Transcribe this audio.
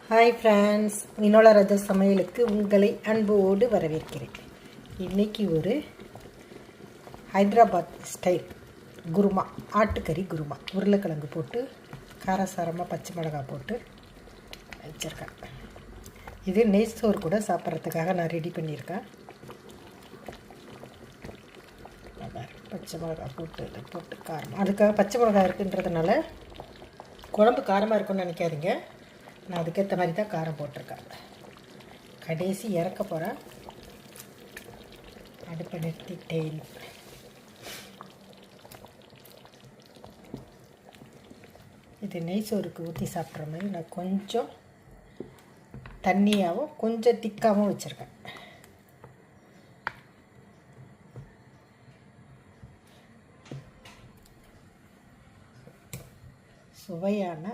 Hi friends, Vinola ராஜா சமையலுக்கு உங்களை அன்போடு வரவேற்கிறேன். இன்றைக்கி ஒரு ஹைதராபாத் ஸ்டைல் குருமா, ஆட்டுக்கறி குருமா, உருளைக்கிழங்கு போட்டு காரசாரமாக பச்சை மிளகாய் போட்டு வச்சுருக்கேன். இது நெய் சோறு கூட சாப்பிட்றதுக்காக நான் ரெடி பண்ணியிருக்கேன். பச்சை மிளகாய் போட்டு காரம், அதுக்காக பச்சை மிளகாய் இருக்குன்றதுனால குழம்பு காரமாக இருக்குன்னு நினைக்காதீங்க. நான் அதுக்கேற்ற மாதிரி தான் காரம் போட்டிருக்கேன். கடைசி இறக்க போகிறேன். அடுப்பை நிறுத்திட்டேன். இது நெய் சோறுக்கு ஊற்றி சாப்பிட்ற மாதிரி நான் கொஞ்சம் தண்ணியாகவும் கொஞ்சம் திக்காகவும் வச்சுருக்கேன். சுவையான